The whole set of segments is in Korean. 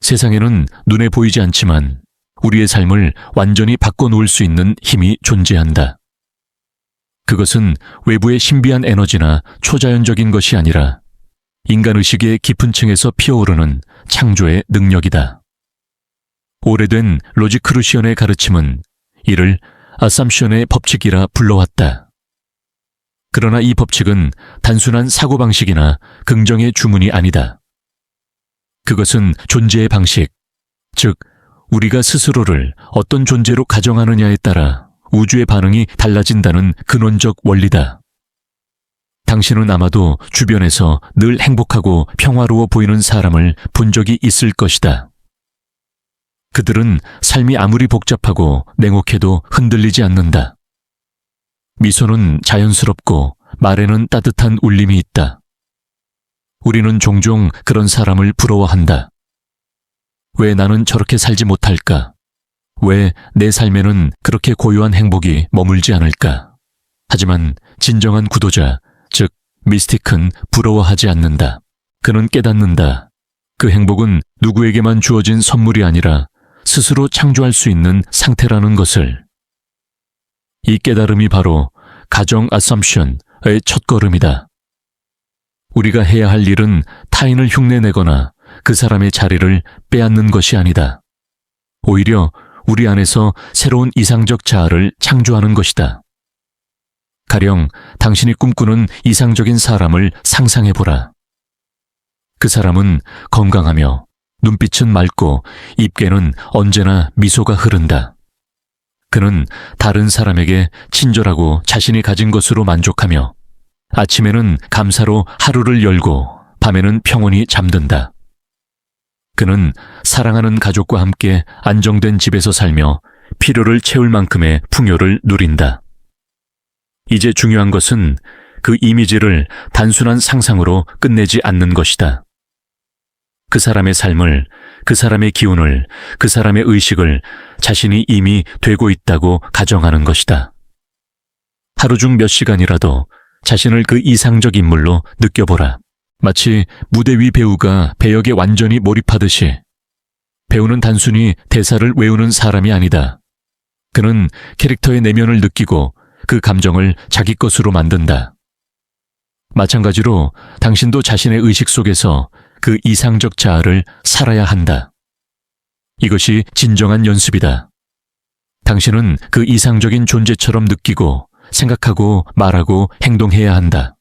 세상에는 눈에 보이지 않지만 우리의 삶을 완전히 바꿔놓을 수 있는 힘이 존재한다. 그것은 외부의 신비한 에너지나 초자연적인 것이 아니라 인간의식의 깊은 층에서 피어오르는 창조의 능력이다. 오래된 로지크루시언의 가르침은 이를 아삼션의 법칙이라 불러왔다. 그러나 이 법칙은 단순한 사고방식이나 긍정의 주문이 아니다. 그것은 존재의 방식, 즉 우리가 스스로를 어떤 존재로 가정하느냐에 따라 우주의 반응이 달라진다는 근원적 원리다. 당신은 아마도 주변에서 늘 행복하고 평화로워 보이는 사람을 본 적이 있을 것이다. 그들은 삶이 아무리 복잡하고 냉혹해도 흔들리지 않는다. 미소는 자연스럽고 말에는 따뜻한 울림이 있다. 우리는 종종 그런 사람을 부러워한다. 왜 나는 저렇게 살지 못할까? 왜 내 삶에는 그렇게 고요한 행복이 머물지 않을까? 하지만 진정한 구도자, 즉 미스틱은 부러워하지 않는다. 그는 깨닫는다. 그 행복은 누구에게만 주어진 선물이 아니라 스스로 창조할 수 있는 상태라는 것을. 이 깨달음이 바로 가정 아썸션의 첫걸음이다. 우리가 해야 할 일은 타인을 흉내내거나 그 사람의 자리를 빼앗는 것이 아니다. 오히려 우리 안에서 새로운 이상적 자아를 창조하는 것이다. 가령 당신이 꿈꾸는 이상적인 사람을 상상해보라. 그 사람은 건강하며 눈빛은 맑고 입계는 언제나 미소가 흐른다. 그는 다른 사람에게 친절하고 자신이 가진 것으로 만족하며 아침에는 감사로 하루를 열고 밤에는 평온히 잠든다. 그는 사랑하는 가족과 함께 안정된 집에서 살며 필요를 채울 만큼의 풍요를 누린다. 이제 중요한 것은 그 이미지를 단순한 상상으로 끝내지 않는 것이다. 그 사람의 삶을, 그 사람의 기운을, 그 사람의 의식을 자신이 이미 되고 있다고 가정하는 것이다. 하루 중 몇 시간이라도 자신을 그 이상적 인물로 느껴보라. 마치 무대 위 배우가 배역에 완전히 몰입하듯이. 배우는 단순히 대사를 외우는 사람이 아니다. 그는 캐릭터의 내면을 느끼고 그 감정을 자기 것으로 만든다. 마찬가지로 당신도 자신의 의식 속에서 그 이상적 자아를 살아야 한다. 이것이 진정한 연습이다. 당신은 그 이상적인 존재처럼 느끼고 생각하고 말하고 행동해야 한다.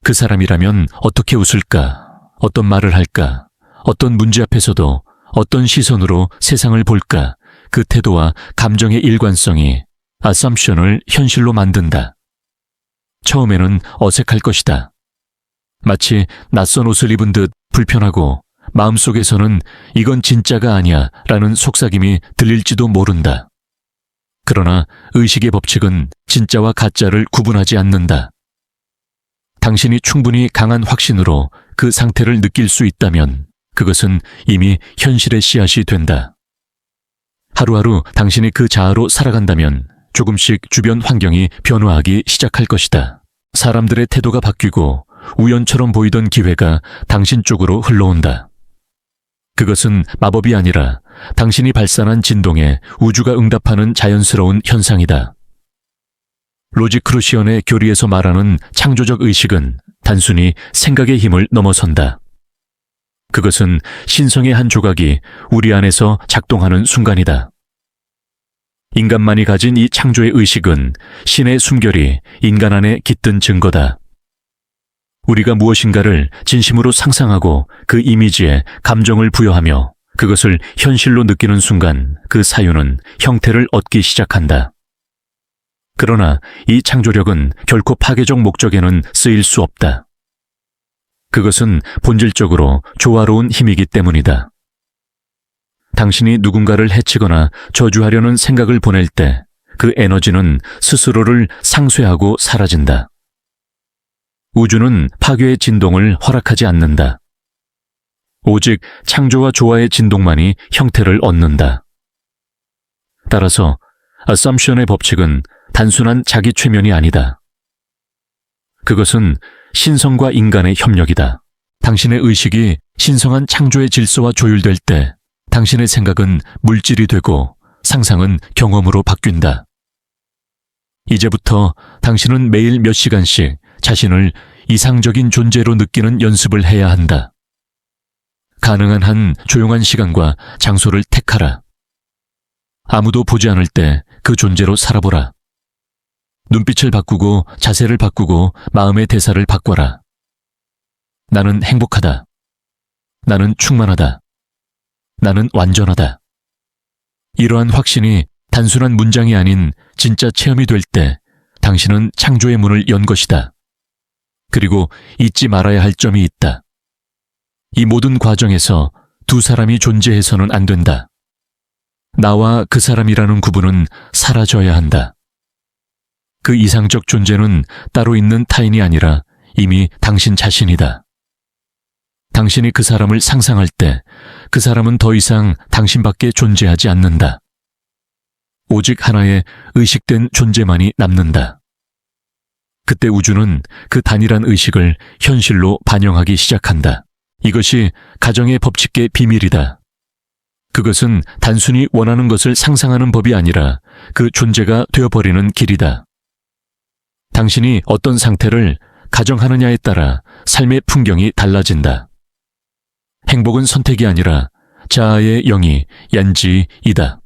그 사람이라면 어떻게 웃을까? 어떤 말을 할까? 어떤 문제 앞에서도 어떤 시선으로 세상을 볼까? 그 태도와 감정의 일관성이 아썸션을 현실로 만든다. 처음에는 어색할 것이다. 마치 낯선 옷을 입은 듯 불편하고 마음속에서는 이건 진짜가 아니야 라는 속삭임이 들릴지도 모른다. 그러나 의식의 법칙은 진짜와 가짜를 구분하지 않는다. 당신이 충분히 강한 확신으로 그 상태를 느낄 수 있다면 그것은 이미 현실의 씨앗이 된다. 하루하루 당신이 그 자아로 살아간다면 조금씩 주변 환경이 변화하기 시작할 것이다. 사람들의 태도가 바뀌고 우연처럼 보이던 기회가 당신 쪽으로 흘러온다. 그것은 마법이 아니라 당신이 발산한 진동에 우주가 응답하는 자연스러운 현상이다. 로지크루시언의 교리에서 말하는 창조적 의식은 단순히 생각의 힘을 넘어선다. 그것은 신성의 한 조각이 우리 안에서 작동하는 순간이다. 인간만이 가진 이 창조의 의식은 신의 숨결이 인간 안에 깃든 증거다. 우리가 무엇인가를 진심으로 상상하고 그 이미지에 감정을 부여하며 그것을 현실로 느끼는 순간 그 사유는 형태를 얻기 시작한다. 그러나 이 창조력은 결코 파괴적 목적에는 쓰일 수 없다. 그것은 본질적으로 조화로운 힘이기 때문이다. 당신이 누군가를 해치거나 저주하려는 생각을 보낼 때 그 에너지는 스스로를 상쇄하고 사라진다. 우주는 파괴의 진동을 허락하지 않는다. 오직 창조와 조화의 진동만이 형태를 얻는다. 따라서 아썸션의 법칙은 단순한 자기 최면이 아니다. 그것은 신성과 인간의 협력이다. 당신의 의식이 신성한 창조의 질서와 조율될 때 당신의 생각은 물질이 되고 상상은 경험으로 바뀐다. 이제부터 당신은 매일 몇 시간씩 자신을 이상적인 존재로 느끼는 연습을 해야 한다. 가능한 한 조용한 시간과 장소를 택하라. 아무도 보지 않을 때 그 존재로 살아보라. 눈빛을 바꾸고 자세를 바꾸고 마음의 대사를 바꿔라. 나는 행복하다. 나는 충만하다. 나는 완전하다. 이러한 확신이 단순한 문장이 아닌 진짜 체험이 될 때 당신은 창조의 문을 연 것이다. 그리고 잊지 말아야 할 점이 있다. 이 모든 과정에서 두 사람이 존재해서는 안 된다. 나와 그 사람이라는 구분은 사라져야 한다. 그 이상적 존재는 따로 있는 타인이 아니라 이미 당신 자신이다. 당신이 그 사람을 상상할 때 그 사람은 더 이상 당신밖에 존재하지 않는다. 오직 하나의 의식된 존재만이 남는다. 그때 우주는 그 단일한 의식을 현실로 반영하기 시작한다. 이것이 가정의 법칙의 비밀이다. 그것은 단순히 원하는 것을 상상하는 법이 아니라 그 존재가 되어버리는 길이다. 당신이 어떤 상태를 가정하느냐에 따라 삶의 풍경이 달라진다. 행복은 선택이 아니라 자아의 영이 얀지이다.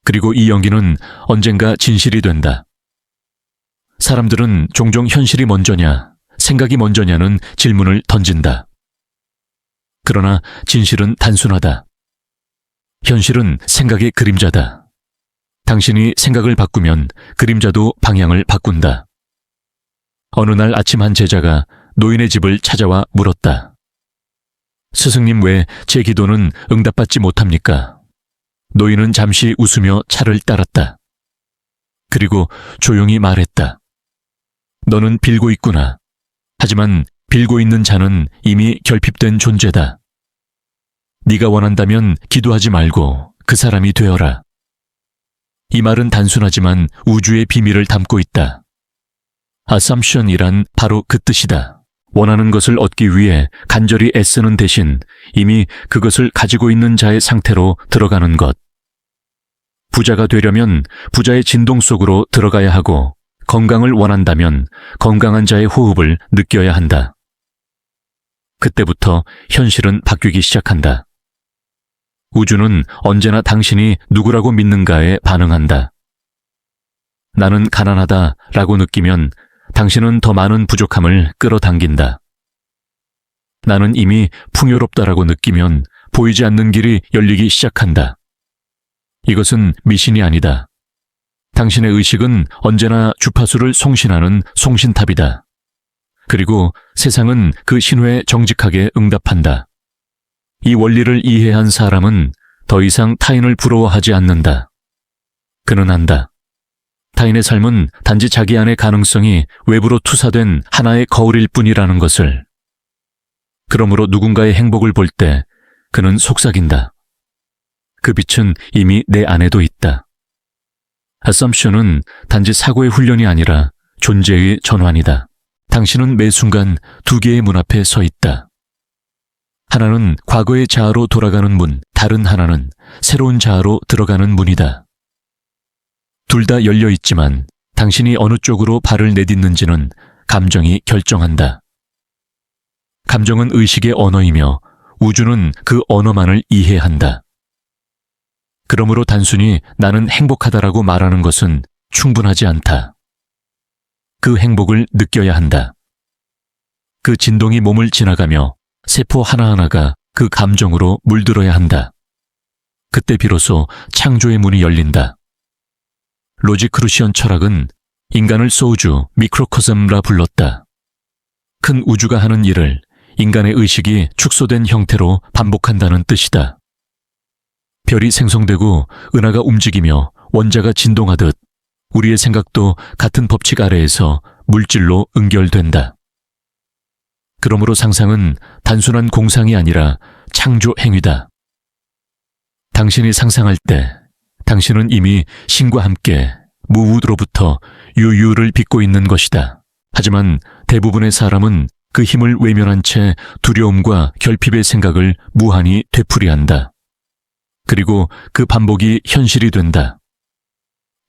그리고 이 영기는 언젠가 진실이 된다. 사람들은 종종 현실이 먼저냐, 생각이 먼저냐는 질문을 던진다. 그러나 진실은 단순하다. 현실은 생각의 그림자다. 당신이 생각을 바꾸면 그림자도 방향을 바꾼다. 어느 날 아침 한 제자가 노인의 집을 찾아와 물었다. 스승님, 왜 제 기도는 응답받지 못합니까? 노인은 잠시 웃으며 차를 따랐다. 그리고 조용히 말했다. 너는 빌고 있구나. 하지만 빌고 있는 자는 이미 결핍된 존재다. 네가 원한다면 기도하지 말고 그 사람이 되어라. 이 말은 단순하지만 우주의 비밀을 담고 있다. assumption이란 바로 그 뜻이다. 원하는 것을 얻기 위해 간절히 애쓰는 대신 이미 그것을 가지고 있는 자의 상태로 들어가는 것. 부자가 되려면 부자의 진동 속으로 들어가야 하고, 건강을 원한다면 건강한 자의 호흡을 느껴야 한다. 그때부터 현실은 바뀌기 시작한다. 우주는 언제나 당신이 누구라고 믿는가에 반응한다. 나는 가난하다라고 느끼면 당신은 더 많은 부족함을 끌어당긴다. 나는 이미 풍요롭다라고 느끼면 보이지 않는 길이 열리기 시작한다. 이것은 미신이 아니다. 당신의 의식은 언제나 주파수를 송신하는 송신탑이다. 그리고 세상은 그 신호에 정직하게 응답한다. 이 원리를 이해한 사람은 더 이상 타인을 부러워하지 않는다. 그는 안다. 타인의 삶은 단지 자기 안의 가능성이 외부로 투사된 하나의 거울일 뿐이라는 것을. 그러므로 누군가의 행복을 볼 때 그는 속삭인다. 그 빛은 이미 내 안에도 있다. assumption은 단지 사고의 훈련이 아니라 존재의 전환이다. 당신은 매 순간 두 개의 문 앞에 서 있다. 하나는 과거의 자아로 돌아가는 문, 다른 하나는 새로운 자아로 들어가는 문이다. 둘 다 열려 있지만 당신이 어느 쪽으로 발을 내딛는지는 감정이 결정한다. 감정은 의식의 언어이며 우주는 그 언어만을 이해한다. 그러므로 단순히 나는 행복하다라고 말하는 것은 충분하지 않다. 그 행복을 느껴야 한다. 그 진동이 몸을 지나가며 세포 하나하나가 그 감정으로 물들어야 한다. 그때 비로소 창조의 문이 열린다. 로지크루시언 철학은 인간을 소우주, 미크로코즘라 불렀다. 큰 우주가 하는 일을 인간의 의식이 축소된 형태로 반복한다는 뜻이다. 별이 생성되고 은하가 움직이며 원자가 진동하듯 우리의 생각도 같은 법칙 아래에서 물질로 응결된다. 그러므로 상상은 단순한 공상이 아니라 창조 행위다. 당신이 상상할 때 당신은 이미 신과 함께 무우로부터 유유를 빚고 있는 것이다. 하지만 대부분의 사람은 그 힘을 외면한 채 두려움과 결핍의 생각을 무한히 되풀이한다. 그리고 그 반복이 현실이 된다.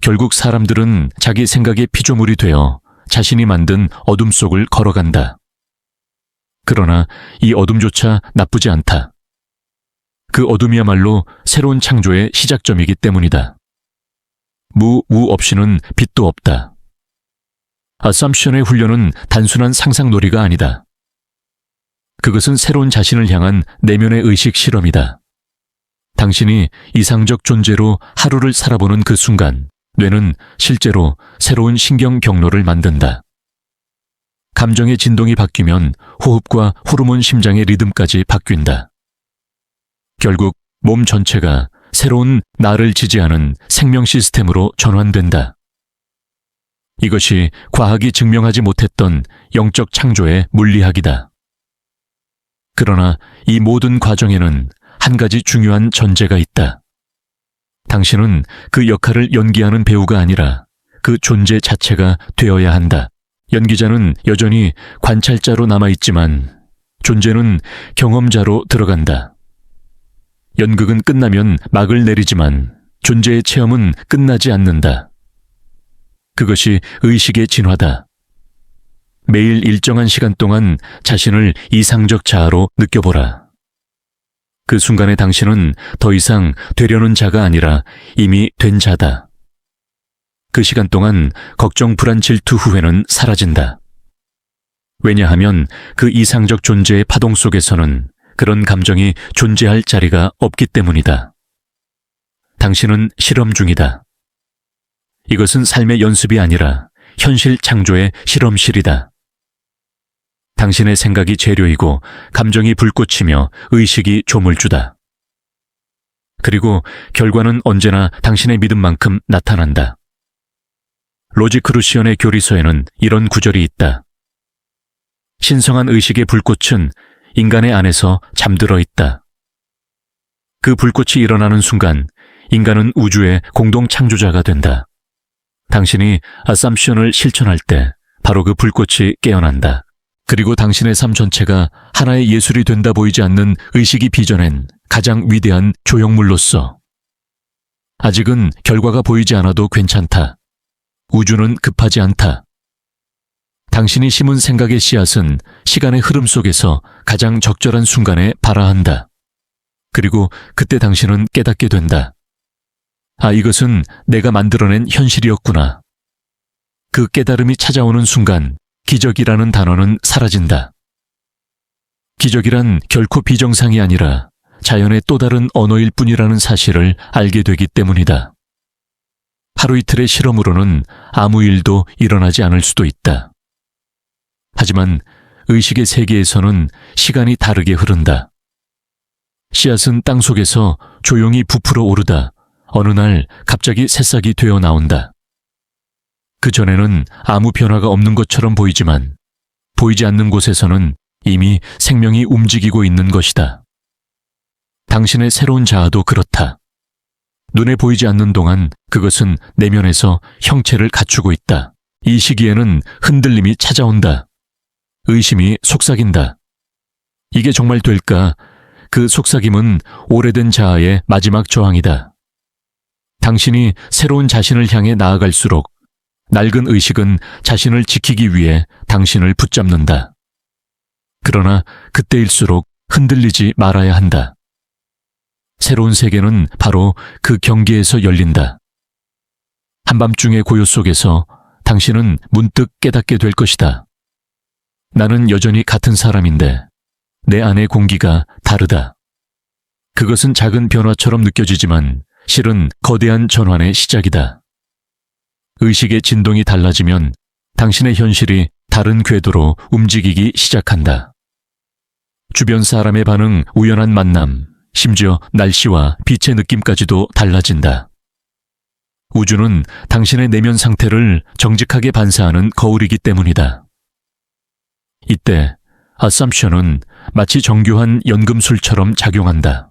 결국 사람들은 자기 생각의 피조물이 되어 자신이 만든 어둠 속을 걸어간다. 그러나 이 어둠조차 나쁘지 않다. 그 어둠이야말로 새로운 창조의 시작점이기 때문이다. 무 없이는 빛도 없다. 아썸션의 훈련은 단순한 상상놀이가 아니다. 그것은 새로운 자신을 향한 내면의 의식 실험이다. 당신이 이상적 존재로 하루를 살아보는 그 순간, 뇌는 실제로 새로운 신경 경로를 만든다. 감정의 진동이 바뀌면 호흡과 호르몬 심장의 리듬까지 바뀐다. 결국 몸 전체가 새로운 나를 지지하는 생명 시스템으로 전환된다. 이것이 과학이 증명하지 못했던 영적 창조의 물리학이다. 그러나 이 모든 과정에는 한 가지 중요한 전제가 있다. 당신은 그 역할을 연기하는 배우가 아니라 그 존재 자체가 되어야 한다. 연기자는 여전히 관찰자로 남아있지만 존재는 경험자로 들어간다. 연극은 끝나면 막을 내리지만 존재의 체험은 끝나지 않는다. 그것이 의식의 진화다. 매일 일정한 시간 동안 자신을 이상적 자아로 느껴보라. 그 순간에 당신은 더 이상 되려는 자가 아니라 이미 된 자다. 그 시간 동안 걱정, 불안, 질투, 후회는 사라진다. 왜냐하면 그 이상적 존재의 파동 속에서는 그런 감정이 존재할 자리가 없기 때문이다. 당신은 실험 중이다. 이것은 삶의 연습이 아니라 현실 창조의 실험실이다. 당신의 생각이 재료이고 감정이 불꽃이며 의식이 조물주다. 그리고 결과는 언제나 당신의 믿음만큼 나타난다. 로지크루시언의 교리서에는 이런 구절이 있다. 신성한 의식의 불꽃은 인간의 안에서 잠들어 있다. 그 불꽃이 일어나는 순간 인간은 우주의 공동 창조자가 된다. 당신이 아썸션을 실천할 때 바로 그 불꽃이 깨어난다. 그리고 당신의 삶 전체가 하나의 예술이 된다 보이지 않는 의식이 빚어낸 가장 위대한 조형물로서 아직은 결과가 보이지 않아도 괜찮다. 우주는 급하지 않다. 당신이 심은 생각의 씨앗은 시간의 흐름 속에서 가장 적절한 순간에 발아한다. 그리고 그때 당신은 깨닫게 된다. 아, 이것은 내가 만들어낸 현실이었구나. 그 깨달음이 찾아오는 순간 기적이라는 단어는 사라진다. 기적이란 결코 비정상이 아니라 자연의 또 다른 언어일 뿐이라는 사실을 알게 되기 때문이다. 하루 이틀의 실험으로는 아무 일도 일어나지 않을 수도 있다. 하지만 의식의 세계에서는 시간이 다르게 흐른다. 씨앗은 땅 속에서 조용히 부풀어 오르다 어느 날 갑자기 새싹이 되어 나온다. 그 전에는 아무 변화가 없는 것처럼 보이지만 보이지 않는 곳에서는 이미 생명이 움직이고 있는 것이다. 당신의 새로운 자아도 그렇다. 눈에 보이지 않는 동안 그것은 내면에서 형체를 갖추고 있다. 이 시기에는 흔들림이 찾아온다. 의심이 속삭인다. 이게 정말 될까? 그 속삭임은 오래된 자아의 마지막 저항이다. 당신이 새로운 자신을 향해 나아갈수록 낡은 의식은 자신을 지키기 위해 당신을 붙잡는다. 그러나 그때일수록 흔들리지 말아야 한다. 새로운 세계는 바로 그 경계에서 열린다. 한밤중의 고요 속에서 당신은 문득 깨닫게 될 것이다. 나는 여전히 같은 사람인데 내 안의 공기가 다르다. 그것은 작은 변화처럼 느껴지지만 실은 거대한 전환의 시작이다. 의식의 진동이 달라지면 당신의 현실이 다른 궤도로 움직이기 시작한다. 주변 사람의 반응, 우연한 만남, 심지어 날씨와 빛의 느낌까지도 달라진다. 우주는 당신의 내면 상태를 정직하게 반사하는 거울이기 때문이다. 이때 아썸션은 마치 정교한 연금술처럼 작용한다.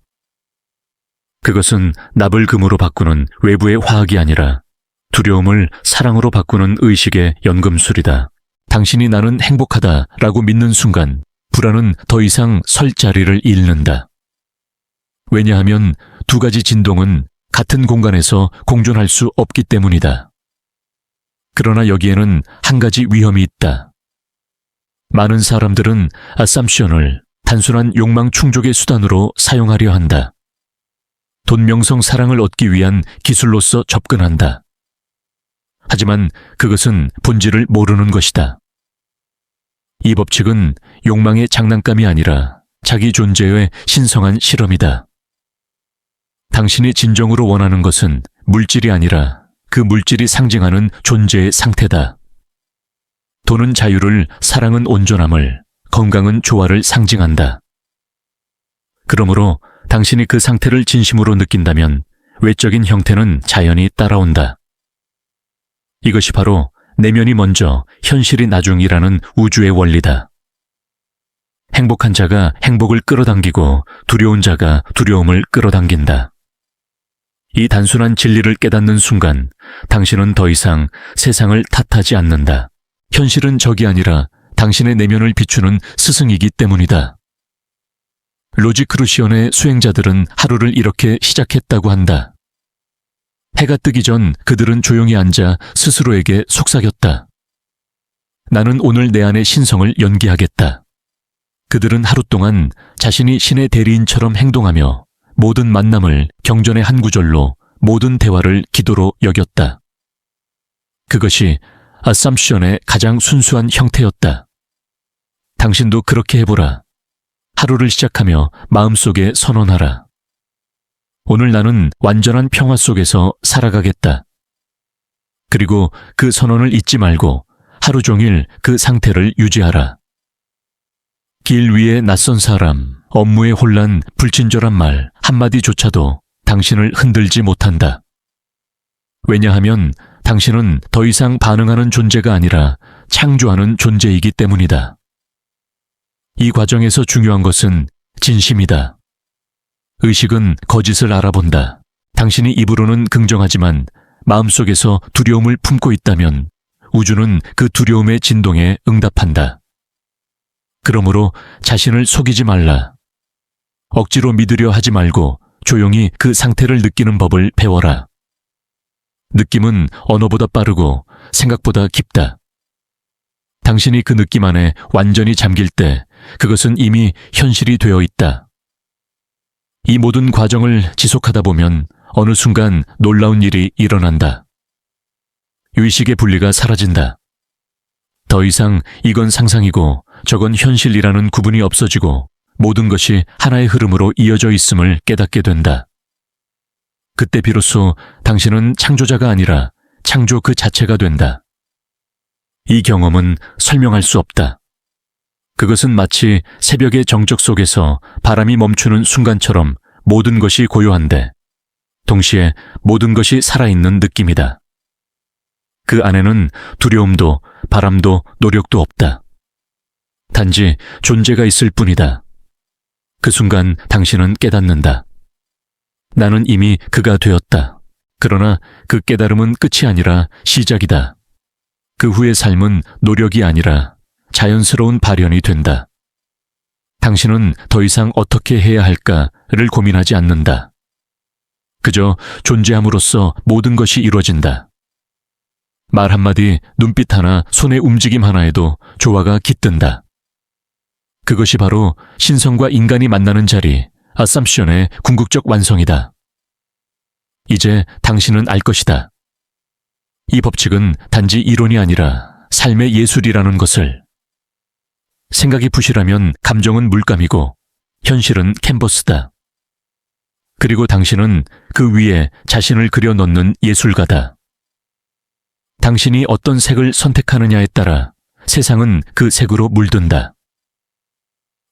그것은 납을 금으로 바꾸는 외부의 화학이 아니라 두려움을 사랑으로 바꾸는 의식의 연금술이다. 당신이 나는 행복하다라고 믿는 순간 불안은 더 이상 설 자리를 잃는다. 왜냐하면 두 가지 진동은 같은 공간에서 공존할 수 없기 때문이다. 그러나 여기에는 한 가지 위험이 있다. 많은 사람들은 assumption을 단순한 욕망 충족의 수단으로 사용하려 한다. 돈, 명성, 사랑을 얻기 위한 기술로서 접근한다. 하지만 그것은 본질을 모르는 것이다. 이 법칙은 욕망의 장난감이 아니라 자기 존재의 신성한 실험이다. 당신이 진정으로 원하는 것은 물질이 아니라 그 물질이 상징하는 존재의 상태다. 돈은 자유를, 사랑은 온전함을, 건강은 조화를 상징한다. 그러므로 당신이 그 상태를 진심으로 느낀다면 외적인 형태는 자연히 따라온다. 이것이 바로 내면이 먼저, 현실이 나중이라는 우주의 원리다. 행복한 자가 행복을 끌어당기고 두려운 자가 두려움을 끌어당긴다. 이 단순한 진리를 깨닫는 순간 당신은 더 이상 세상을 탓하지 않는다. 현실은 적이 아니라 당신의 내면을 비추는 스승이기 때문이다. 로지크루시언의 수행자들은 하루를 이렇게 시작했다고 한다. 해가 뜨기 전 그들은 조용히 앉아 스스로에게 속삭였다. 나는 오늘 내 안의 신성을 연기하겠다. 그들은 하루 동안 자신이 신의 대리인처럼 행동하며 모든 만남을 경전의 한 구절로, 모든 대화를 기도로 여겼다. 그것이 assumption의 가장 순수한 형태였다. 당신도 그렇게 해보라. 하루를 시작하며 마음속에 선언하라. 오늘 나는 완전한 평화 속에서 살아가겠다. 그리고 그 선언을 잊지 말고 하루 종일 그 상태를 유지하라. 길 위에 낯선 사람, 업무의 혼란, 불친절한 말 한마디조차도 당신을 흔들지 못한다. 왜냐하면 당신은 더 이상 반응하는 존재가 아니라 창조하는 존재이기 때문이다. 이 과정에서 중요한 것은 진심이다. 의식은 거짓을 알아본다. 당신이 입으로는 긍정하지만 마음속에서 두려움을 품고 있다면 우주는 그 두려움의 진동에 응답한다. 그러므로 자신을 속이지 말라. 억지로 믿으려 하지 말고 조용히 그 상태를 느끼는 법을 배워라. 느낌은 언어보다 빠르고 생각보다 깊다. 당신이 그 느낌 안에 완전히 잠길 때 그것은 이미 현실이 되어 있다. 이 모든 과정을 지속하다 보면 어느 순간 놀라운 일이 일어난다. 의식의 분리가 사라진다. 더 이상 이건 상상이고 저건 현실이라는 구분이 없어지고 모든 것이 하나의 흐름으로 이어져 있음을 깨닫게 된다. 그때 비로소 당신은 창조자가 아니라 창조 그 자체가 된다. 이 경험은 설명할 수 없다. 그것은 마치 새벽의 정적 속에서 바람이 멈추는 순간처럼 모든 것이 고요한데 동시에 모든 것이 살아있는 느낌이다. 그 안에는 두려움도 바람도 노력도 없다. 단지 존재가 있을 뿐이다. 그 순간 당신은 깨닫는다. 나는 이미 그가 되었다. 그러나 그 깨달음은 끝이 아니라 시작이다. 그 후의 삶은 노력이 아니라 자연스러운 발현이 된다. 당신은 더 이상 어떻게 해야 할까를 고민하지 않는다. 그저 존재함으로써 모든 것이 이루어진다. 말 한마디, 눈빛 하나, 손의 움직임 하나에도 조화가 깃든다. 그것이 바로 신성과 인간이 만나는 자리, assumption의 궁극적 완성이다. 이제 당신은 알 것이다. 이 법칙은 단지 이론이 아니라 삶의 예술이라는 것을. 생각이 부실하면 감정은 물감이고 현실은 캔버스다. 그리고 당신은 그 위에 자신을 그려 넣는 예술가다. 당신이 어떤 색을 선택하느냐에 따라 세상은 그 색으로 물든다.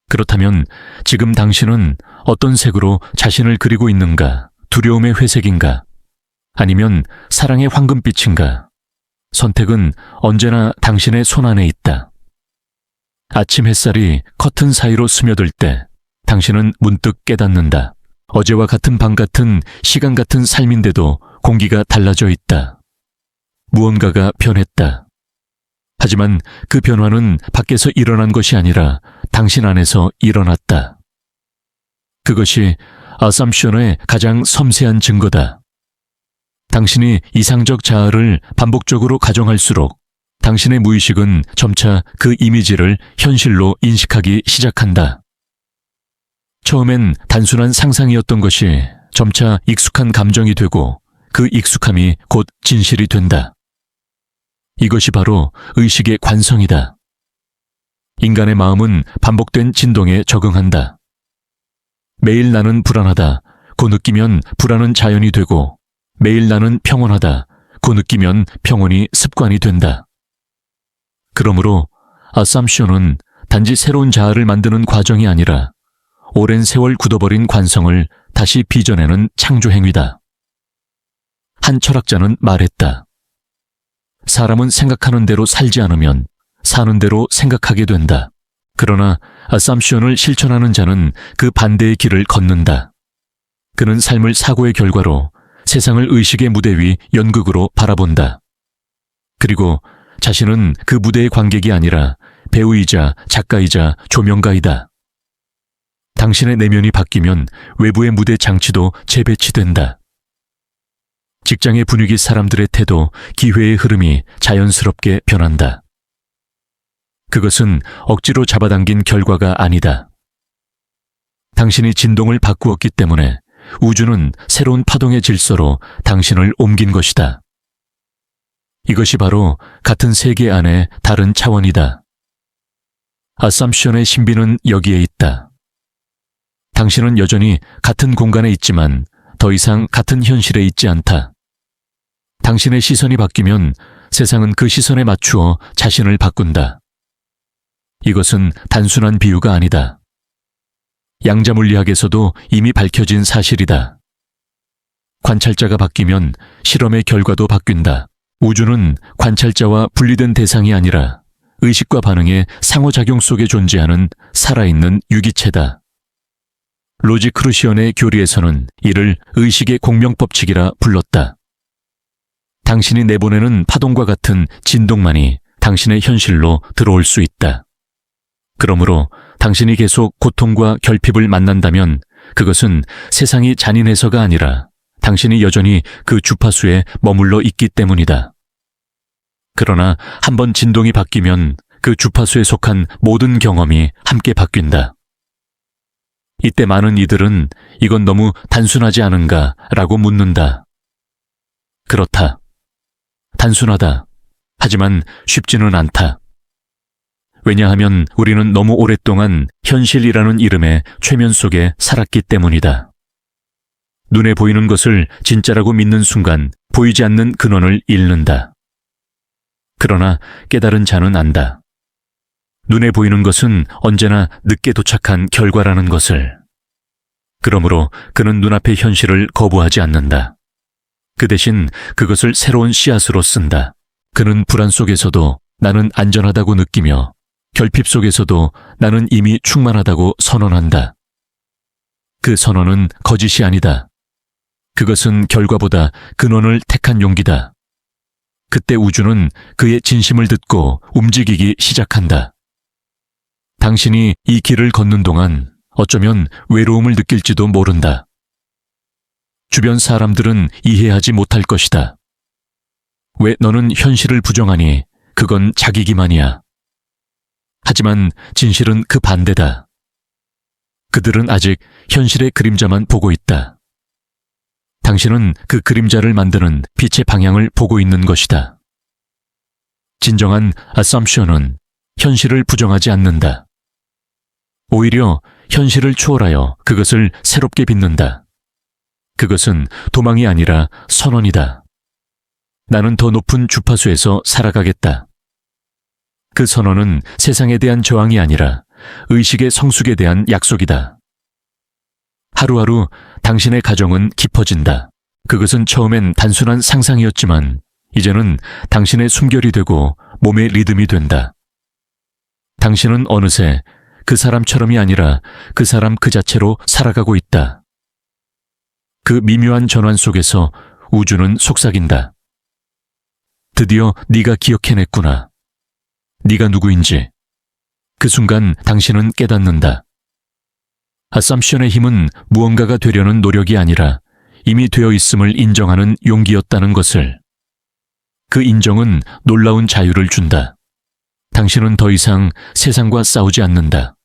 그렇다면 지금 당신은 어떤 색으로 자신을 그리고 있는가? 두려움의 회색인가? 아니면 사랑의 황금빛인가? 선택은 언제나 당신의 손 안에 있다. 아침 햇살이 커튼 사이로 스며들 때 당신은 문득 깨닫는다. 어제와 같은 밤 같은 시간 같은 삶인데도 공기가 달라져 있다. 무언가가 변했다. 하지만 그 변화는 밖에서 일어난 것이 아니라 당신 안에서 일어났다. 그것이 어썸션의 가장 섬세한 증거다. 당신이 이상적 자아를 반복적으로 가정할수록 당신의 무의식은 점차 그 이미지를 현실로 인식하기 시작한다. 처음엔 단순한 상상이었던 것이 점차 익숙한 감정이 되고 그 익숙함이 곧 진실이 된다. 이것이 바로 의식의 관성이다. 인간의 마음은 반복된 진동에 적응한다. 매일 나는 불안하다. 고 느끼면 불안은 자연이 되고 매일 나는 평온하다. 고 느끼면 평온이 습관이 된다. 그러므로 어썸션은 단지 새로운 자아를 만드는 과정이 아니라 오랜 세월 굳어버린 관성을 다시 빚어내는 창조 행위다. 한 철학자는 말했다. 사람은 생각하는 대로 살지 않으면 사는 대로 생각하게 된다. 그러나 어썸션을 실천하는 자는 그 반대의 길을 걷는다. 그는 삶을 사고의 결과로 세상을 의식의 무대 위 연극으로 바라본다. 그리고 자신은 그 무대의 관객이 아니라 배우이자 작가이자 조명가이다. 당신의 내면이 바뀌면 외부의 무대 장치도 재배치된다. 직장의 분위기, 사람들의 태도, 기회의 흐름이 자연스럽게 변한다. 그것은 억지로 잡아당긴 결과가 아니다. 당신이 진동을 바꾸었기 때문에 우주는 새로운 파동의 질서로 당신을 옮긴 것이다. 이것이 바로 같은 세계 안의 다른 차원이다. 어썸션의 신비는 여기에 있다. 당신은 여전히 같은 공간에 있지만 더 이상 같은 현실에 있지 않다. 당신의 시선이 바뀌면 세상은 그 시선에 맞추어 자신을 바꾼다. 이것은 단순한 비유가 아니다. 양자물리학에서도 이미 밝혀진 사실이다. 관찰자가 바뀌면 실험의 결과도 바뀐다. 우주는 관찰자와 분리된 대상이 아니라 의식과 반응의 상호작용 속에 존재하는 살아있는 유기체다. 로지크루시언의 교리에서는 이를 의식의 공명법칙이라 불렀다. 당신이 내보내는 파동과 같은 진동만이 당신의 현실로 들어올 수 있다. 그러므로 당신이 계속 고통과 결핍을 만난다면 그것은 세상이 잔인해서가 아니라 당신이 여전히 그 주파수에 머물러 있기 때문이다. 그러나 한번 진동이 바뀌면 그 주파수에 속한 모든 경험이 함께 바뀐다. 이때 많은 이들은 이건 너무 단순하지 않은가 라고 묻는다. 그렇다. 단순하다. 하지만 쉽지는 않다. 왜냐하면 우리는 너무 오랫동안 현실이라는 이름의 최면 속에 살았기 때문이다. 눈에 보이는 것을 진짜라고 믿는 순간 보이지 않는 근원을 잃는다. 그러나 깨달은 자는 안다. 눈에 보이는 것은 언제나 늦게 도착한 결과라는 것을. 그러므로 그는 눈앞의 현실을 거부하지 않는다. 그 대신 그것을 새로운 씨앗으로 쓴다. 그는 불안 속에서도 나는 안전하다고 느끼며 결핍 속에서도 나는 이미 충만하다고 선언한다. 그 선언은 거짓이 아니다. 그것은 결과보다 근원을 택한 용기다. 그때 우주는 그의 진심을 듣고 움직이기 시작한다. 당신이 이 길을 걷는 동안 어쩌면 외로움을 느낄지도 모른다. 주변 사람들은 이해하지 못할 것이다. 왜 너는 현실을 부정하니? 그건 자기 기만이야. 하지만 진실은 그 반대다. 그들은 아직 현실의 그림자만 보고 있다. 당신은 그 그림자를 만드는 빛의 방향을 보고 있는 것이다. 진정한 어썸션은 현실을 부정하지 않는다. 오히려 현실을 초월하여 그것을 새롭게 빚는다. 그것은 도망이 아니라 선언이다. 나는 더 높은 주파수에서 살아가겠다. 그 선언은 세상에 대한 저항이 아니라 의식의 성숙에 대한 약속이다. 하루하루 당신의 가정은 깊어진다. 그것은 처음엔 단순한 상상이었지만 이제는 당신의 숨결이 되고 몸의 리듬이 된다. 당신은 어느새 그 사람처럼이 아니라 그 사람 그 자체로 살아가고 있다. 그 미묘한 전환 속에서 우주는 속삭인다. 드디어 네가 기억해냈구나. 네가 누구인지. 그 순간 당신은 깨닫는다. 아삼션의 힘은 무언가가 되려는 노력이 아니라 이미 되어 있음을 인정하는 용기였다는 것을. 그 인정은 놀라운 자유를 준다. 당신은 더 이상 세상과 싸우지 않는다.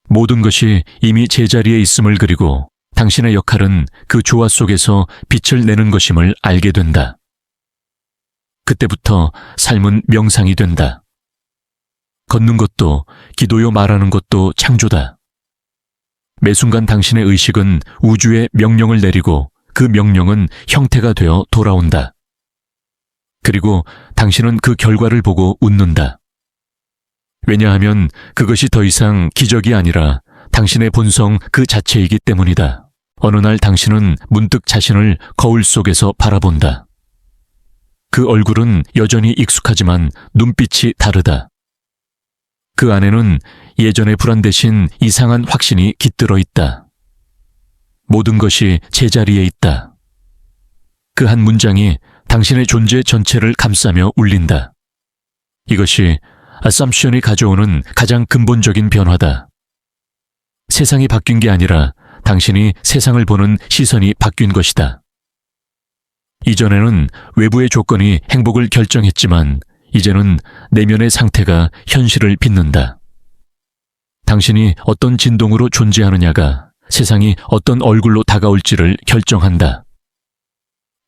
모든 것이 이미 제자리에 있음을 그리고 당신의 역할은 그 조화 속에서 빛을 내는 것임을 알게 된다. 그때부터 삶은 명상이 된다. 걷는 것도 기도요 말하는 것도 창조다. 매 순간 당신의 의식은 우주에 명령을 내리고 그 명령은 형태가 되어 돌아온다. 그리고 당신은 그 결과를 보고 웃는다. 왜냐하면 그것이 더 이상 기적이 아니라 당신의 본성 그 자체이기 때문이다. 어느 날 당신은 문득 자신을 거울 속에서 바라본다. 그 얼굴은 여전히 익숙하지만 눈빛이 다르다. 그 안에는 예전의 불안 대신 이상한 확신이 깃들어 있다. 모든 것이 제자리에 있다. 그 한 문장이 당신의 존재 전체를 감싸며 울린다. 이것이 아삼션이 가져오는 가장 근본적인 변화다. 세상이 바뀐 게 아니라 당신이 세상을 보는 시선이 바뀐 것이다. 이전에는 외부의 조건이 행복을 결정했지만 이제는 내면의 상태가 현실을 빚는다. 당신이 어떤 진동으로 존재하느냐가 세상이 어떤 얼굴로 다가올지를 결정한다.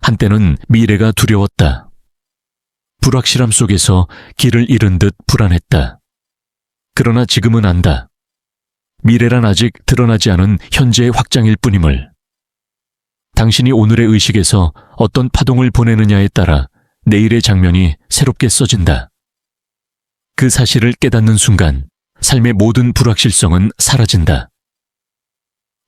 한때는 미래가 두려웠다. 불확실함 속에서 길을 잃은 듯 불안했다. 그러나 지금은 안다. 미래란 아직 드러나지 않은 현재의 확장일 뿐임을. 당신이 오늘의 의식에서 어떤 파동을 보내느냐에 따라 내일의 장면이 새롭게 써진다. 그 사실을 깨닫는 순간 삶의 모든 불확실성은 사라진다.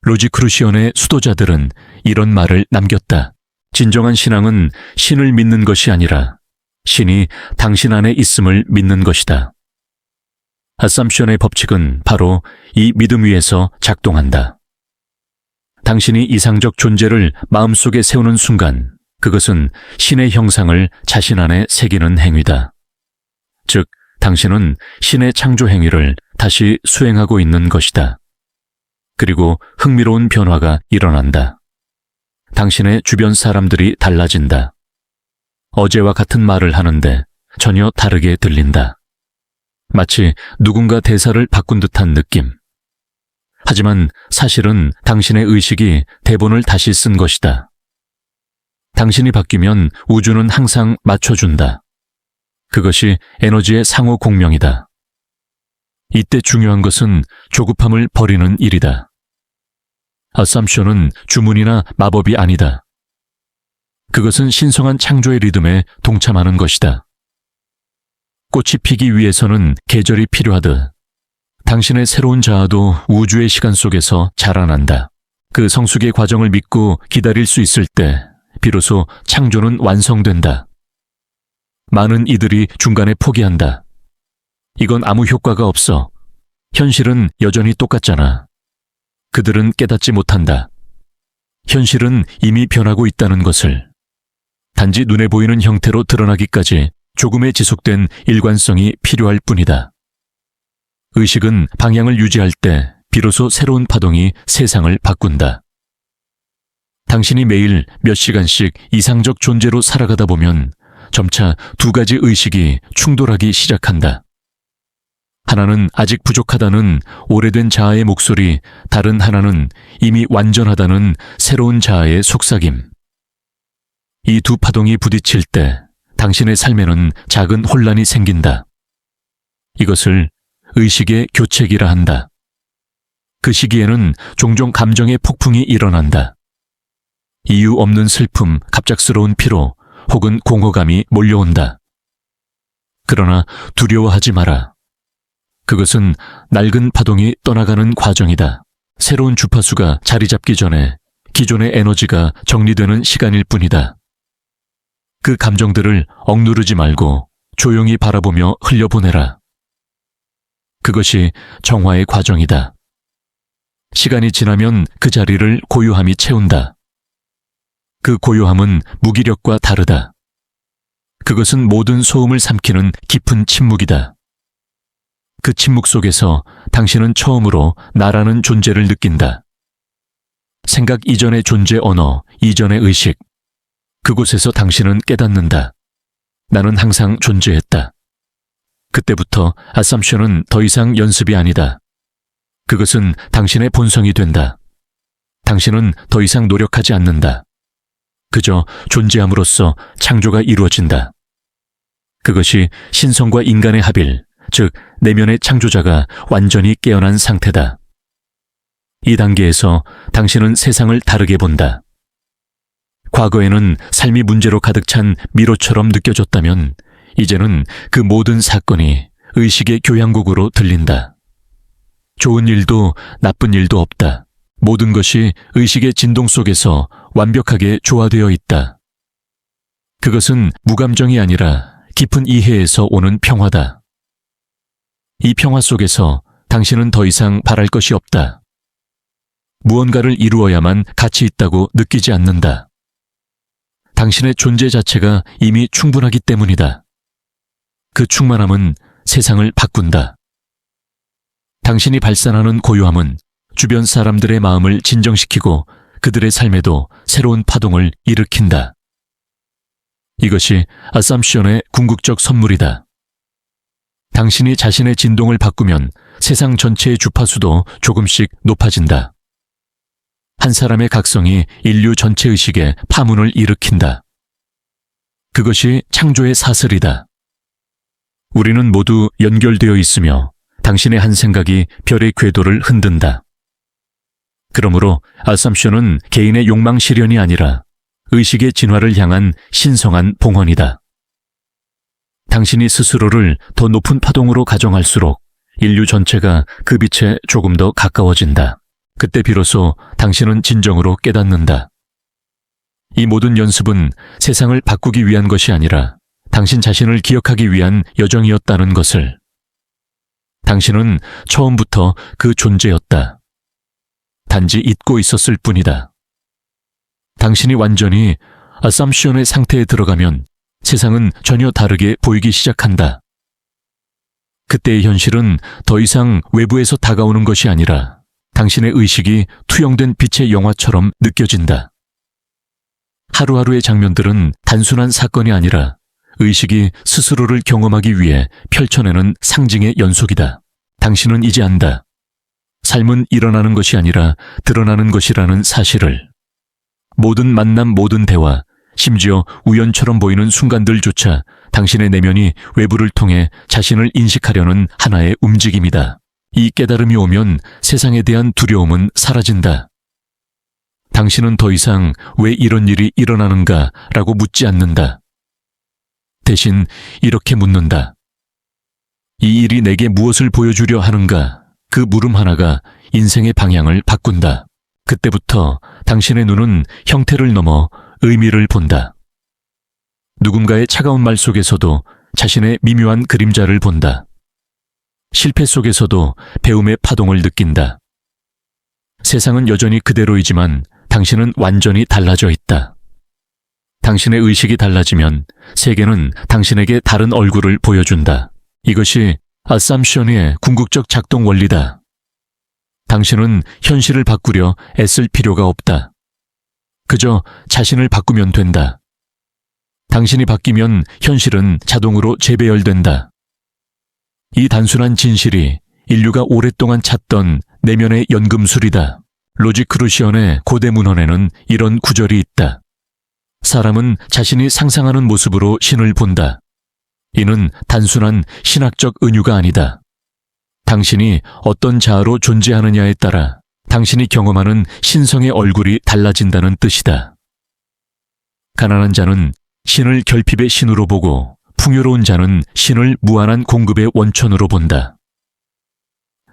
로지크루시온의 수도자들은 이런 말을 남겼다. 진정한 신앙은 신을 믿는 것이 아니라 신이 당신 안에 있음을 믿는 것이다. 아삼션의 법칙은 바로 이 믿음 위에서 작동한다. 당신이 이상적 존재를 마음속에 세우는 순간 그것은 신의 형상을 자신 안에 새기는 행위다. 즉, 당신은 신의 창조 행위를 다시 수행하고 있는 것이다. 그리고 흥미로운 변화가 일어난다. 당신의 주변 사람들이 달라진다. 어제와 같은 말을 하는데 전혀 다르게 들린다. 마치 누군가 대사를 바꾼 듯한 느낌. 하지만 사실은 당신의 의식이 대본을 다시 쓴 것이다. 당신이 바뀌면 우주는 항상 맞춰준다. 그것이 에너지의 상호 공명이다. 이때 중요한 것은 조급함을 버리는 일이다. 아삼션은 주문이나 마법이 아니다. 그것은 신성한 창조의 리듬에 동참하는 것이다. 꽃이 피기 위해서는 계절이 필요하듯 당신의 새로운 자아도 우주의 시간 속에서 자라난다. 그 성숙의 과정을 믿고 기다릴 수 있을 때 비로소 창조는 완성된다. 많은 이들이 중간에 포기한다. 이건 아무 효과가 없어. 현실은 여전히 똑같잖아. 그들은 깨닫지 못한다. 현실은 이미 변하고 있다는 것을. 단지 눈에 보이는 형태로 드러나기까지 조금의 지속된 일관성이 필요할 뿐이다. 의식은 방향을 유지할 때 비로소 새로운 파동이 세상을 바꾼다. 당신이 매일 몇 시간씩 이상적 존재로 살아가다 보면 점차 두 가지 의식이 충돌하기 시작한다. 하나는 아직 부족하다는 오래된 자아의 목소리, 다른 하나는 이미 완전하다는 새로운 자아의 속삭임. 이 두 파동이 부딪힐 때 당신의 삶에는 작은 혼란이 생긴다. 이것을 의식의 교체기라 한다. 그 시기에는 종종 감정의 폭풍이 일어난다. 이유 없는 슬픔, 갑작스러운 피로 혹은 공허감이 몰려온다. 그러나 두려워하지 마라. 그것은 낡은 파동이 떠나가는 과정이다. 새로운 주파수가 자리 잡기 전에 기존의 에너지가 정리되는 시간일 뿐이다. 그 감정들을 억누르지 말고 조용히 바라보며 흘려보내라. 그것이 정화의 과정이다. 시간이 지나면 그 자리를 고요함이 채운다. 그 고요함은 무기력과 다르다. 그것은 모든 소음을 삼키는 깊은 침묵이다. 그 침묵 속에서 당신은 처음으로 나라는 존재를 느낀다. 생각 이전의 존재 언어, 이전의 의식. 그곳에서 당신은 깨닫는다. 나는 항상 존재했다. 그때부터 assumption은 더 이상 연습이 아니다. 그것은 당신의 본성이 된다. 당신은 더 이상 노력하지 않는다. 그저 존재함으로써 창조가 이루어진다. 그것이 신성과 인간의 합일, 즉 내면의 창조자가 완전히 깨어난 상태다. 이 단계에서 당신은 세상을 다르게 본다. 과거에는 삶이 문제로 가득 찬 미로처럼 느껴졌다면 이제는 그 모든 사건이 의식의 교향곡으로 들린다. 좋은 일도 나쁜 일도 없다. 모든 것이 의식의 진동 속에서 완벽하게 조화되어 있다. 그것은 무감정이 아니라 깊은 이해에서 오는 평화다. 이 평화 속에서 당신은 더 이상 바랄 것이 없다. 무언가를 이루어야만 가치 있다고 느끼지 않는다. 당신의 존재 자체가 이미 충분하기 때문이다. 그 충만함은 세상을 바꾼다. 당신이 발산하는 고요함은 주변 사람들의 마음을 진정시키고 그들의 삶에도 새로운 파동을 일으킨다. 이것이 assumption의 궁극적 선물이다. 당신이 자신의 진동을 바꾸면 세상 전체의 주파수도 조금씩 높아진다. 한 사람의 각성이 인류 전체 의식에 파문을 일으킨다. 그것이 창조의 사슬이다. 우리는 모두 연결되어 있으며 당신의 한 생각이 별의 궤도를 흔든다. 그러므로 assumption은 개인의 욕망 실현이 아니라 의식의 진화를 향한 신성한 봉헌이다. 당신이 스스로를 더 높은 파동으로 가정할수록 인류 전체가 그 빛에 조금 더 가까워진다. 그때 비로소 당신은 진정으로 깨닫는다. 이 모든 연습은 세상을 바꾸기 위한 것이 아니라 당신 자신을 기억하기 위한 여정이었다는 것을. 당신은 처음부터 그 존재였다. 단지 잊고 있었을 뿐이다. 당신이 완전히 assumption의 상태에 들어가면 세상은 전혀 다르게 보이기 시작한다. 그때의 현실은 더 이상 외부에서 다가오는 것이 아니라 당신의 의식이 투영된 빛의 영화처럼 느껴진다. 하루하루의 장면들은 단순한 사건이 아니라 의식이 스스로를 경험하기 위해 펼쳐내는 상징의 연속이다. 당신은 이제 안다. 삶은 일어나는 것이 아니라 드러나는 것이라는 사실을. 모든 만남, 모든 대화, 심지어 우연처럼 보이는 순간들조차 당신의 내면이 외부를 통해 자신을 인식하려는 하나의 움직임이다. 이 깨달음이 오면 세상에 대한 두려움은 사라진다. 당신은 더 이상 왜 이런 일이 일어나는가 라고 묻지 않는다. 대신 이렇게 묻는다. 이 일이 내게 무엇을 보여주려 하는가? 그 물음 하나가 인생의 방향을 바꾼다. 그때부터 당신의 눈은 형태를 넘어 의미를 본다. 누군가의 차가운 말 속에서도 자신의 미묘한 그림자를 본다. 실패 속에서도 배움의 파동을 느낀다. 세상은 여전히 그대로이지만 당신은 완전히 달라져 있다. 당신의 의식이 달라지면 세계는 당신에게 다른 얼굴을 보여준다. 이것이 assumption의 궁극적 작동 원리다. 당신은 현실을 바꾸려 애쓸 필요가 없다. 그저 자신을 바꾸면 된다. 당신이 바뀌면 현실은 자동으로 재배열된다. 이 단순한 진실이 인류가 오랫동안 찾던 내면의 연금술이다. 로지크루시언의 고대 문헌에는 이런 구절이 있다. 사람은 자신이 상상하는 모습으로 신을 본다. 이는 단순한 신학적 은유가 아니다. 당신이 어떤 자아로 존재하느냐에 따라 당신이 경험하는 신성의 얼굴이 달라진다는 뜻이다. 가난한 자는 신을 결핍의 신으로 보고 풍요로운 자는 신을 무한한 공급의 원천으로 본다.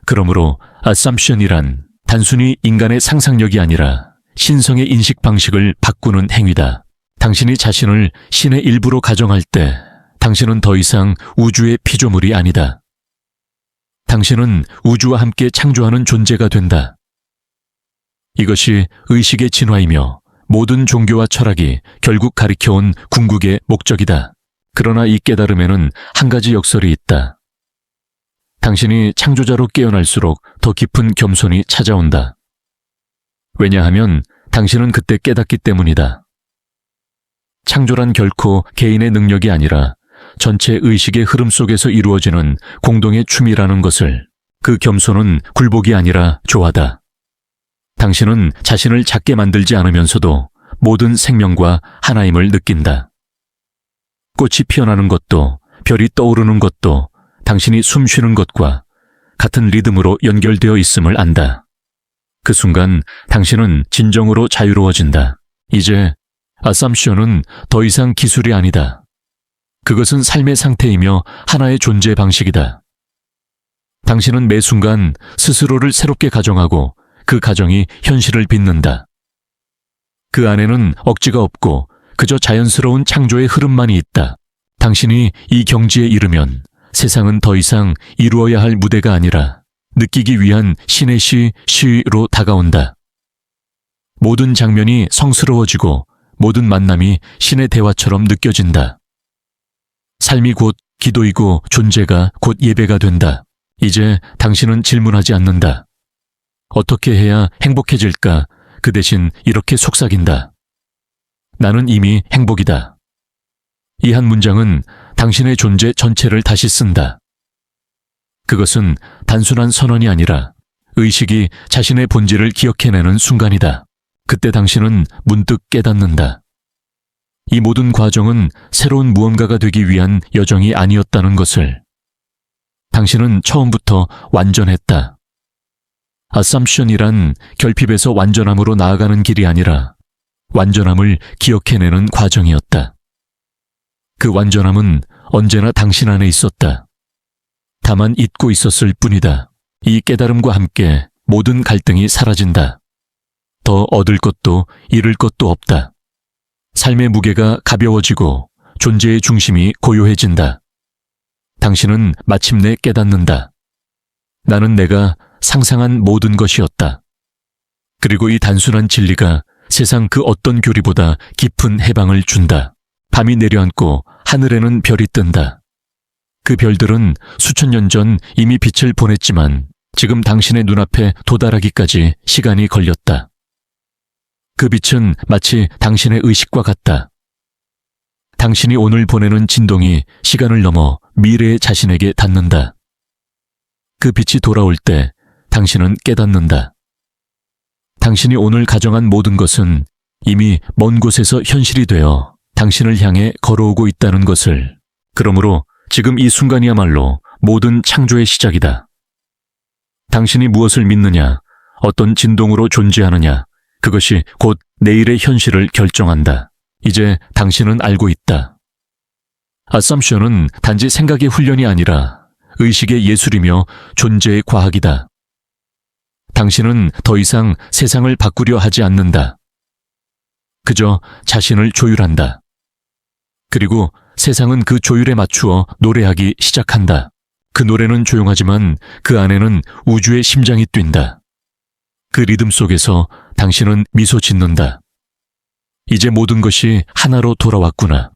그러므로 assumption이란 단순히 인간의 상상력이 아니라 신성의 인식 방식을 바꾸는 행위다. 당신이 자신을 신의 일부로 가정할 때 당신은 더 이상 우주의 피조물이 아니다. 당신은 우주와 함께 창조하는 존재가 된다. 이것이 의식의 진화이며 모든 종교와 철학이 결국 가리켜온 궁극의 목적이다. 그러나 이 깨달음에는 한 가지 역설이 있다. 당신이 창조자로 깨어날수록 더 깊은 겸손이 찾아온다. 왜냐하면 당신은 그때 깨닫기 때문이다. 창조란 결코 개인의 능력이 아니라 전체 의식의 흐름 속에서 이루어지는 공동의 춤이라는 것을, 그 겸손은 굴복이 아니라 조화다. 당신은 자신을 작게 만들지 않으면서도 모든 생명과 하나임을 느낀다. 꽃이 피어나는 것도, 별이 떠오르는 것도 당신이 숨 쉬는 것과 같은 리듬으로 연결되어 있음을 안다. 그 순간 당신은 진정으로 자유로워진다. 이제 아삼션은 더 이상 기술이 아니다. 그것은 삶의 상태이며 하나의 존재 방식이다. 당신은 매 순간 스스로를 새롭게 가정하고 그 가정이 현실을 빚는다. 그 안에는 억지가 없고 그저 자연스러운 창조의 흐름만이 있다. 당신이 이 경지에 이르면 세상은 더 이상 이루어야 할 무대가 아니라 느끼기 위한 신의 시로 다가온다. 모든 장면이 성스러워지고 모든 만남이 신의 대화처럼 느껴진다. 삶이 곧 기도이고 존재가 곧 예배가 된다. 이제 당신은 질문하지 않는다. 어떻게 해야 행복해질까? 그 대신 이렇게 속삭인다. 나는 이미 행복이다. 이 한 문장은 당신의 존재 전체를 다시 쓴다. 그것은 단순한 선언이 아니라 의식이 자신의 본질을 기억해내는 순간이다. 그때 당신은 문득 깨닫는다. 이 모든 과정은 새로운 무언가가 되기 위한 여정이 아니었다는 것을. 당신은 처음부터 완전했다. 아삼션이란 결핍에서 완전함으로 나아가는 길이 아니라 완전함을 기억해내는 과정이었다. 그 완전함은 언제나 당신 안에 있었다. 다만 잊고 있었을 뿐이다. 이 깨달음과 함께 모든 갈등이 사라진다. 더 얻을 것도 잃을 것도 없다. 삶의 무게가 가벼워지고 존재의 중심이 고요해진다. 당신은 마침내 깨닫는다. 나는 내가 상상한 모든 것이었다. 그리고 이 단순한 진리가 세상 그 어떤 교리보다 깊은 해방을 준다. 밤이 내려앉고 하늘에는 별이 뜬다. 그 별들은 수천 년 전 이미 빛을 보냈지만 지금 당신의 눈앞에 도달하기까지 시간이 걸렸다. 그 빛은 마치 당신의 의식과 같다. 당신이 오늘 보내는 진동이 시간을 넘어 미래의 자신에게 닿는다. 그 빛이 돌아올 때 당신은 깨닫는다. 당신이 오늘 가정한 모든 것은 이미 먼 곳에서 현실이 되어 당신을 향해 걸어오고 있다는 것을. 그러므로 지금 이 순간이야말로 모든 창조의 시작이다. 당신이 무엇을 믿느냐, 어떤 진동으로 존재하느냐, 그것이 곧 내일의 현실을 결정한다. 이제 당신은 알고 있다. 아삼션은 단지 생각의 훈련이 아니라 의식의 예술이며 존재의 과학이다. 당신은 더 이상 세상을 바꾸려 하지 않는다. 그저 자신을 조율한다. 그리고 세상은 그 조율에 맞추어 노래하기 시작한다. 그 노래는 조용하지만 그 안에는 우주의 심장이 뛴다. 그 리듬 속에서 당신은 미소 짓는다. 이제 모든 것이 하나로 돌아왔구나.